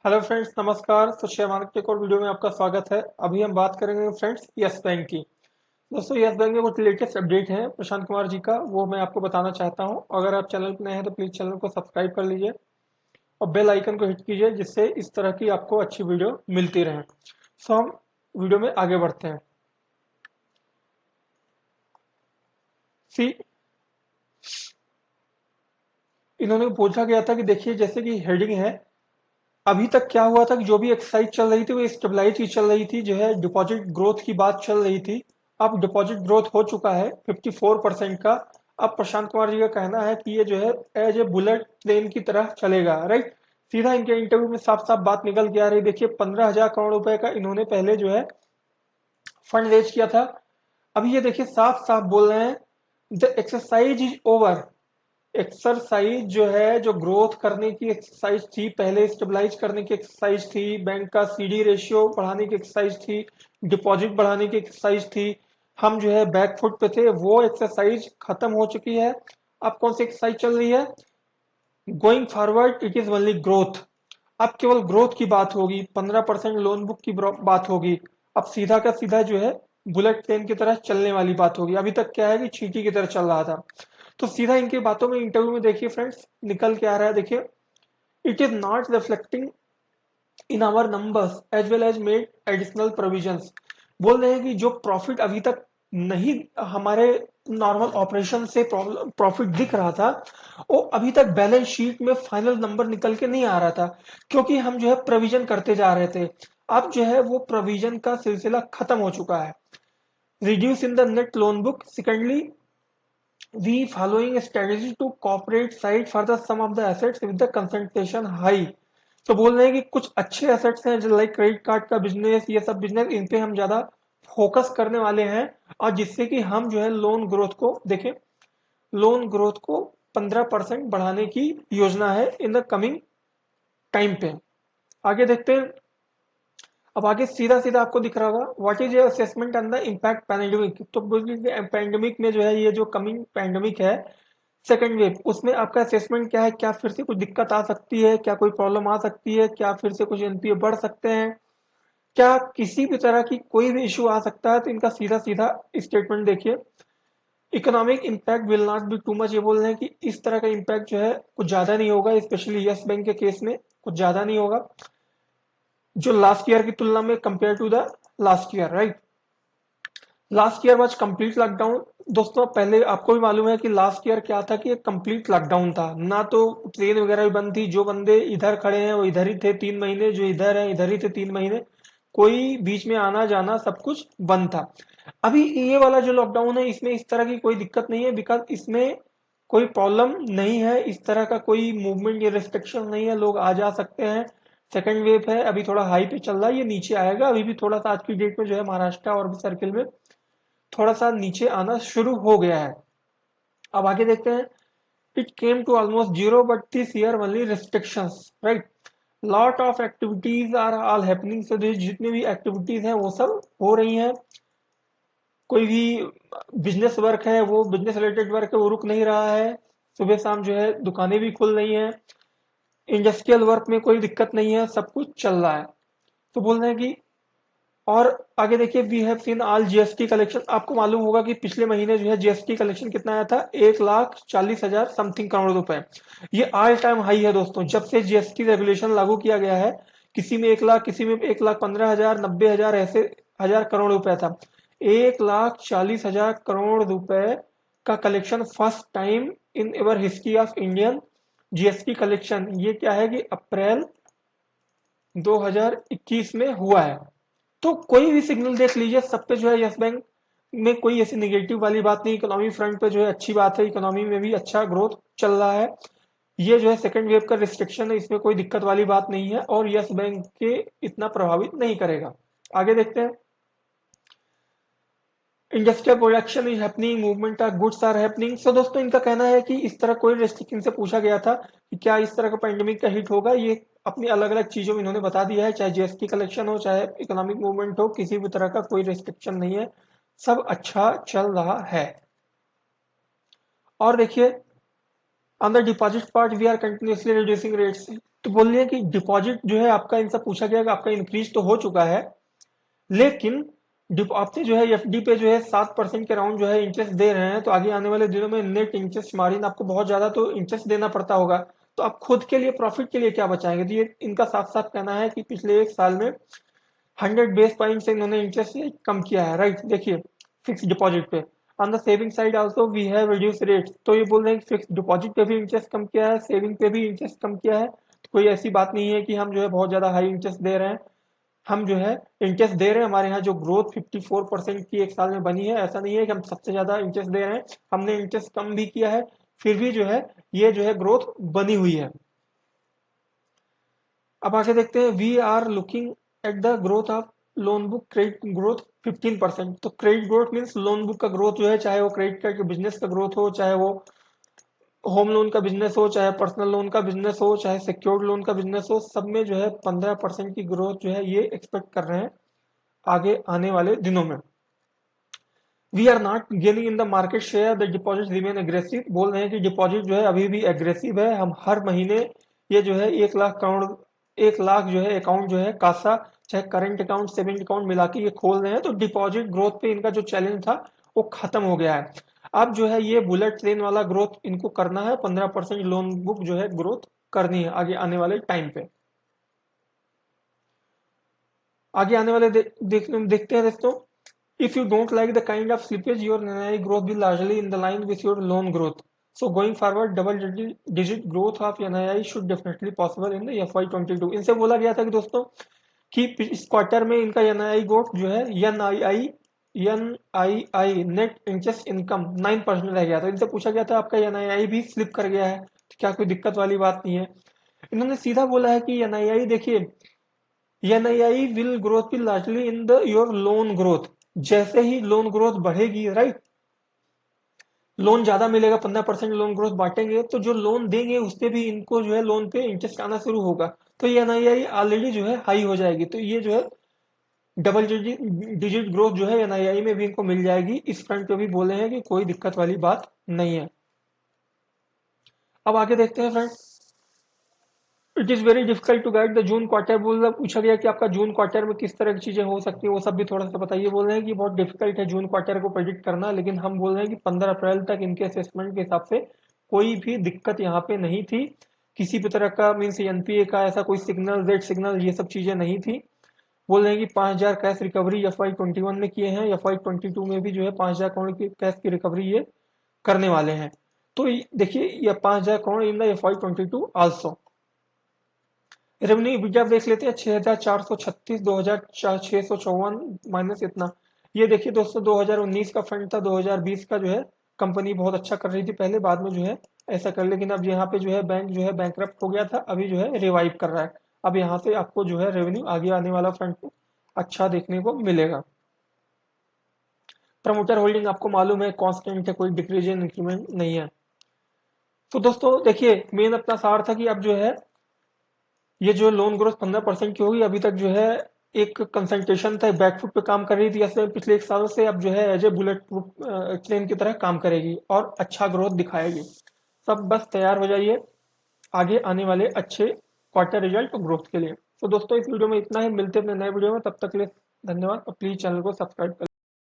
Hello friends, नमस्कार। तो share market के एक और वीडियो में आपका स्वागत है। अभी हम बात करेंगे फ्रेंड्स यस बैंक की। दोस्तों, यस बैंक में कुछ लेटेस्ट अपडेट है प्रशांत कुमार जी का, वो मैं आपको बताना चाहता हूं। अगर आप चैनल पर नए हैं तो प्लीज चैनल को सब्सक्राइब कर लीजिए और बेल आइकन को हिट कीजिए, जिससे इस तरह की आपको अच्छी वीडियो मिलती रहे। सो हम वीडियो में आगे बढ़ते हैं। सी इन्होंने पूछा गया था कि देखिए, जैसे कि हेडिंग है, अभी तक क्या हुआ था कि जो भी एक्सरसाइज चल रही थी वो स्टेबलाइज की चल रही थी, जो है डिपॉजिट ग्रोथ की बात चल रही थी। अब डिपॉजिट ग्रोथ हो चुका है 54% का। अब प्रशांत कुमार जी का कहना है कि ये जो है एज ए बुलेट ट्रेन की तरह चलेगा, राइट। सीधा इनके इंटरव्यू में साफ साफ बात निकल के आ रही। देखिए, 15,000 करोड़ रुपए का इन्होंने पहले जो है फंड रेज किया था। अभी ये देखिए साफ साफ बोल रहे हैं, the exercise is over. Exercise जो है, जो ग्रोथ करने की एक्सरसाइज थी, पहले स्टेबलाइज करने की एक्सरसाइज थी, बैंक का सीडी रेशियो बढ़ाने की एक्सरसाइज थी, डिपॉजिट बढ़ाने की एक्सरसाइज थी, हम जो है बैक फुट पे थे, वो एक्सरसाइज खत्म हो चुकी है। अब कौन सी एक्सरसाइज चल रही है? Going forward it is only growth. अब केवल ग्रोथ की बात होगी, 15% लोन बुक की बात होगी। अब सीधा का सीधा जो है बुलेट ट्रेन की तरह चलने वाली बात होगी। अभी तक क्या है कि चींटी की तरह चल रहा था। तो सीधा इनकी बातों में, इंटरव्यू में देखिए फ्रेंड्स, निकल के आ रहा है। देखिए, it is not reflecting in our numbers as well as made additional provisions. बोल रहे हैं कि जो प्रॉफिट अभी तक नहीं, हमारे नॉर्मल ऑपरेशन से प्रॉफिट दिख रहा था, वो अभी तक बैलेंस शीट में फाइनल नंबर निकल के नहीं आ रहा था, क्योंकि हम जो है प्रोविजन करते जा रहे थे। अब जो है वो प्रोविजन का सिलसिला खत्म हो चुका है। Reduce in the net loan book. Secondly, we following a strategy to cooperate side for the sum of the assets with the concentration high। तो बोल रहे हैं कि कुछ अच्छे एसेट्स हैं, जो लाइक क्रेडिट कार्ड का बिजनेस, ये सब बिजनेस, इन पे हम ज्यादा फोकस करने वाले हैं। और जिससे कि हम जो है लोन ग्रोथ को देखें, लोन ग्रोथ को 15% बढ़ाने की योजना है इन द कमिंग टाइम पे। आगे देखते हैं। अब आगे सीधा सीधा आपको दिख रहा होगा, what is your assessment on the impact pandemic. तो पैंडेमिक में जो है, ये जो कमिंग पैंडेमिक है, सेकेंड वेव, उसमें आपका असेसमेंट क्या है? क्या फिर से कुछ दिक्कत आ सकती है? क्या कोई प्रॉब्लम आ सकती है? क्या फिर से कुछ एनपीए बढ़ सकते हैं? क्या किसी भी तरह की कोई भी इशू आ सकता है? तो इनका सीधा सीधा स्टेटमेंट देखिए, economic impact will not be too much. ये बोल रहे हैं कि इस तरह का इम्पैक्ट जो है कुछ ज्यादा नहीं होगा, स्पेशली यस बैंक के केस में कुछ ज्यादा नहीं होगा, जो लास्ट ईयर की तुलना में, compare to the last year, right. Last year was complete lockdown. दोस्तों, पहले आपको भी मालूम है कि लास्ट ईयर क्या था, कि एक कंप्लीट लॉकडाउन था ना। तो ट्रेन वगैरह भी बंद थी, जो बंदे इधर खड़े हैं वो इधर ही थे 3 महीने, जो इधर हैं इधर ही थे 3 महीने, कोई बीच में आना जाना सब कुछ बंद था। अभी ये वाला जो लॉकडाउन है, इसमें इस तरह की कोई दिक्कत नहीं है, बिकॉज इसमें कोई प्रॉब्लम नहीं है, इस तरह का कोई मूवमेंट या रिस्ट्रिक्शन नहीं है, लोग आ जा सकते हैं। सेकंड वेव है, अभी थोड़ा हाई पे चल रहा है, ये नीचे आएगा। अभी भी थोड़ा सा आज की डेट में जो है महाराष्ट्र और भी सर्किल में थोड़ा सा नीचे आना शुरू हो गया है। अब आगे देखते हैं। It came to almost zero but this year only restrictions, right. Lot of activities are all happening. So जितनी भी एक्टिविटीज हैं वो सब हो रही हैं। कोई भी बिजनेस वर्क है, वो बिजनेस रिलेटेड वर्क है, वो रुक नहीं रहा है। सुबह शाम जो है दुकानें भी खुल रही हैं। इंडस्ट्रियल वर्क में कोई दिक्कत नहीं है, सब कुछ चल रहा है। तो बोल रहे हैं कि, और आगे देखिए, we have seen all GST collection. आपको मालूम होगा कि पिछले महीने जो है जीएसटी कलेक्शन कितना आया था, 1,40,000 समथिंग करोड़ रुपए। ये ऑल टाइम हाई है दोस्तों, जब से जीएसटी रेगुलेशन लागू किया गया है। किसी में 1 लाख, किसी में 1,15,000, 90,000, ऐसे हजार करोड़ रुपए था। 1,40,000 करोड़ रुपए का collection first time in ever history of Indian GST collection. ये क्या है कि अप्रैल 2021 में हुआ है। तो कोई भी सिग्नल देख लीजिए, सब पे जो है यस बैंक में कोई ऐसी निगेटिव वाली बात नहीं। इकोनॉमी फ्रंट पे जो है अच्छी बात है, इकोनॉमी में भी अच्छा ग्रोथ चल रहा है। ये जो है सेकंड वेव का रिस्ट्रिक्शन है, इसमें कोई दिक्कत वाली बात नहीं है, और यस बैंक के इतना प्रभावित नहीं करेगा। आगे देखते हैं। Industrial production is happening, movement of goods are happening. So दोस्तों, इनका कहना है कि इस तरह कोई रिस्ट्रिक्शन से पूछा गया था कि क्या इस तरह का पैंडेमिक का हिट होगा, ये अपनी अलग अलग चीजों में इन्होंने बता दिया है, चाहे जीएसटी कलेक्शन हो, चाहे इकोनॉमिक मूवमेंट हो, किसी भी तरह का कोई रिस्ट्रिक्शन नहीं है, सब अच्छा चल रहा है। और देखिए, on the deposit part we are continuously reducing rates. तो बोल रही है कि डिपॉजिट जो है आपका, इनसे पूछा गया कि आपका इंक्रीज तो हो चुका है, लेकिन आपसे जो है एफडी पे जो है 7% के अराउंड जो है इंटरेस्ट दे रहे हैं, तो आगे आने वाले दिनों में नेट इंटरेस्ट मार्जिन आपको बहुत ज्यादा तो इंटरेस्ट देना पड़ता होगा, तो आप खुद के लिए प्रॉफिट के लिए क्या बचाएंगे? तो ये इनका साफ साफ कहना है कि पिछले एक साल में 100 बेस पॉइंट से इन्होंने इंटरेस्ट कम किया है, राइट। देखिए फिक्स डिपॉजिट पे, on the saving side also we have reduce rate, तो ये बोल रहे हैं कि फिक्स डिपॉजिट पे भी इंटरेस्ट कम किया है, सेविंग पे भी इंटरेस्ट कम किया है। तो कोई ऐसी बात नहीं है कि हम जो है बहुत ज्यादा हाई इंटरेस्ट दे रहे हैं, हम जो है इंटरेस्ट दे रहे हैं, हमारे यहाँ जो ग्रोथ 54% की एक साल में बनी है, ऐसा नहीं है कि हम सबसे ज्यादा इंटरेस्ट दे रहे हैं, हमने इंटरेस्ट कम भी किया है, फिर भी जो है ये जो है ग्रोथ बनी हुई है। अब आगे देखते हैं, we are looking at the growth of loan book credit growth 15%। तो credit growth means loan book का ग्रोथ जो है, चाहे वो क्रेडिट कार्ड के बिजनेस का ग्रोथ हो, चाहे वो होम लोन का बिजनेस हो, चाहे पर्सनल लोन का बिजनेस हो, चाहे सिक्योर्ड लोन का बिजनेस हो, सब में जो है 15% की ग्रोथ जो है ये एक्सपेक्ट कर रहे हैं आगे आने वाले दिनों में। We are not gaining in the market share, the deposit remain aggressive. बोल रहे हैं कि डिपॉजिट जो है अभी भी एग्रेसिव है, हम हर महीने ये जो है 1 लाख करोड़, 1 लाख जो है अकाउंट जो है कासा, चाहे करंट अकाउंट सेविंग अकाउंट मिला के ये खोल रहे हैं, तो डिपॉजिट ग्रोथ पे इनका जो चैलेंज था वो खत्म हो गया है। अब जो है ये बुलेट ट्रेन वाला ग्रोथ इनको करना है, 15% लोन बुक जो है ग्रोथ करनी है आगे आने वाले टाइम पे। आगे आने वाले देखते हैं दोस्तों, if you don't like the kind of slippage, your NII growth will largely in the line with your loan growth. So going forward, double digit growth of NII should definitely possible in the FY22। इनसे बोला गया था कि दोस्तों कि इस quarter में इनका NII ग्रोथ जो है NII नेट इंटरेस्ट इनकम 9% रह गया था। इनसे पूछा गया था आपका NII भी स्लिप कर गया है, तो क्या कोई दिक्कत वाली बात नहीं है? इन्होंने सीधा बोला है कि NII देखिए, NII will growth will largely in the your loan growth। जैसे ही लोन ग्रोथ बढ़ेगी, राइट, लोन ज्यादा मिलेगा, 15% लोन ग्रोथ बांटेंगे, तो जो लोन देंगे उससे भी इनको जो है लोन पे इंटरेस्ट आना शुरू होगा, तो ये NII ऑलरेडी जो है हाई हो जाएगी, तो ये जो है डबल डिजिट ग्रोथ जो है NII में भी इनको मिल जाएगी। इस फ्रंट पे भी बोले हैं कि कोई दिक्कत वाली बात नहीं है। अब आगे देखते हैं friend, it is very difficult to guide the June quarter. बोल पूछा गया कि आपका जून क्वार्टर में किस तरह की चीजें हो सकती है, वो सब भी थोड़ा सा बताइए। बोल रहे हैं कि बहुत डिफिकल्ट है जून क्वार्टर को प्रेडिक्ट करना, लेकिन हम बोल रहे हैं कि 15 अप्रैल तक इनके असेसमेंट के हिसाब से कोई भी दिक्कत यहाँ पे नहीं थी, किसी भी तरह का मीन्स एनपीए का ऐसा कोई सिग्नल, रेड सिग्नल, ये सब चीजें नहीं थी। बोल रहे हैं कि 5,000 कैश रिकवरी FY21 में किए हैं, FY22 में भी जो है 5,000 करोड़ की कैश की रिकवरी ये करने वाले हैं। तो देखिए ये 5,000 crore in the FY22 also. Revenue EBITDA देख लेते हैं, 6,436, 2,654 माइनस इतना। ये देखिए दोस्तों 2019 का फंड था, 2020 का जो है कंपनी बहुत अच्छा कर रही थी पहले, बाद में जो है ऐसा कर, लेकिन अब यहाँ पे जो है बैंक जो है बैंकरप्ट हो गया था, अभी जो है रिवाइव कर रहा है। अब यहाँ से आपको जो है रेवेन्यू आगे आने वाला फ्रंट अच्छा देखने को मिलेगा। प्रमोटर होल्डिंग आपको मालूम है कांस्टेंट है, कोई डिक्रीज इंक्रीमेंट नहीं है। तो दोस्तों देखिए मेन अपना सार था कि अब जो है ये जो लोन ग्रोथ 15% की होगी, अभी तक जो है एक कंसंट्रेशन था, बैकफुट पे काम कर रही थी ऐसे पिछले एक सालों से, अब जो है as a bullet proof train की तरह काम करेगी और अच्छा ग्रोथ दिखाएगी। सब बस तैयार हो जाइए आगे आने वाले अच्छे क्वार्टर रिजल्ट और ग्रोथ के लिए। तो दोस्तों इस वीडियो में इतना ही, मिलते हैं अपने नए वीडियो में, तब तक के लिए धन्यवाद और प्लीज चैनल को सब्सक्राइब करें।